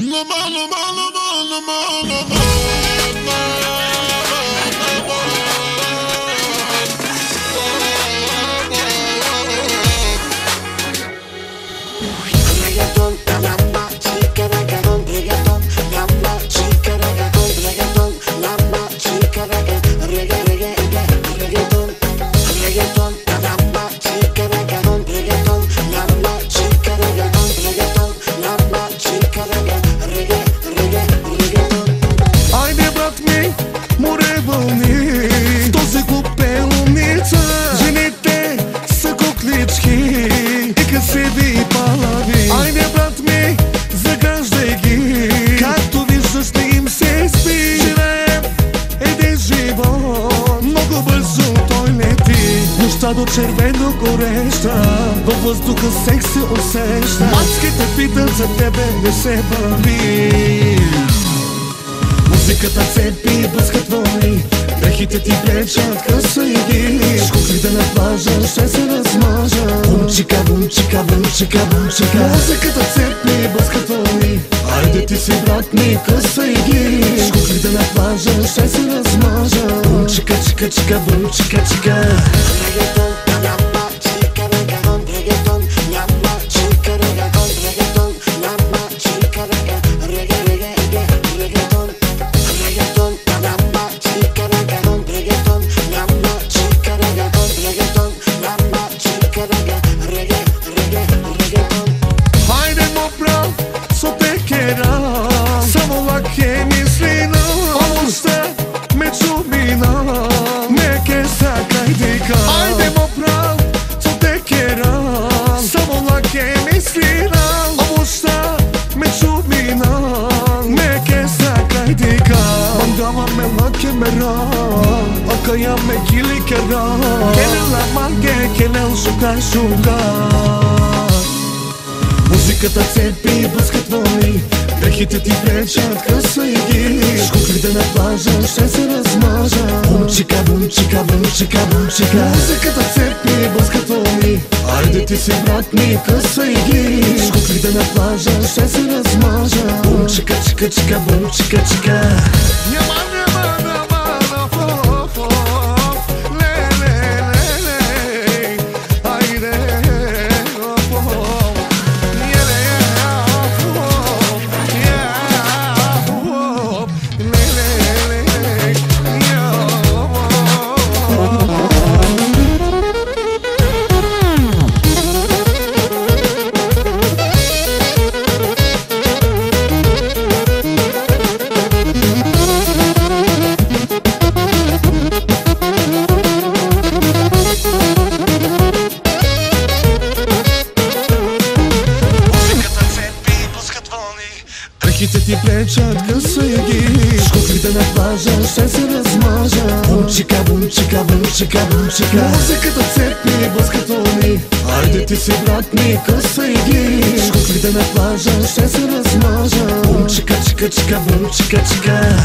Reggaeton, lamba, chica, reggaeton, reggaeton, lamba, chica, reggaeton, reggaeton, lamba, chica, reggaeton, reggaeton, reggaeton, lamba, chica, reggaeton, reggaeton, lamba, chica, reggaeton, reggaeton, lamba, chica, reggaeton. Айде, брат ми, море вълни, в този купе луница. Жените са куклички и красиви палави. Айде, брат ми, заграждай ги, както виждаш не им се спи. Живеем един живот, много бързо той лети. Нощта до червено гореща, във въздуха секс се усеща. Мацките питат за тебе, не се бави. Музиката цепи, блъскат вълни, дрехите ти влечат къса и ги. Шкуклите на плажа ще се размажа. Бумчика, бумчика, бумчика, бумчика. Музиката цепи, блъскат вълни, айде ти си брат ми, къса и ги. Шкуклите на плажа ще се размажа. Бумчика, чика, чика, бумчика, чика. Reggaeton, lamba, chica, reggaeton, reggaeton, lamba, chica, reggaeton, reggaeton, lamba, chica, reggaeton, reggaeton, reggaeton, lamba, chica, reggaeton, reggaeton, lamba, chica, reggaeton, reggaeton, lamba, chica, reggaeton. Хайде, мо прав, со текера, само лаке мислина. Омощта ме чувина, неке сакай дика. Айде, мо прав, со текера, само лаке мислина. Омощта ме чувина, неке сакай дика. Мандава ме лаке мера, акая ме гили кера. Келела манге, келел шукай шукай. Музиката цепи, блъскат вълни, дрехите ти влечат къса и ги. Шкуклите на плажа ще се размажа. Бумчика, бумчика, бумчика, бумчика. Музиката цепи, блъскат вълни, айде ти си брат ми, къса и ги. Шкуклите на плажа ще се размажа. Бумчика, чика, чика, бумчика, чика. Няма, няма, няма, ле, ле, ле, ле, айде. Дрехите ти влечат къса и ги. Шкуклите на плажа ще се размажа. Бумчика, бумчика, бумчика, бумчика. Музиката цепи, блъскат вълни, айде ти си брат ми, къса и ги. Шкуклите на плажа ще се размажа. Бумчика, чика, чика, бумчика, чика.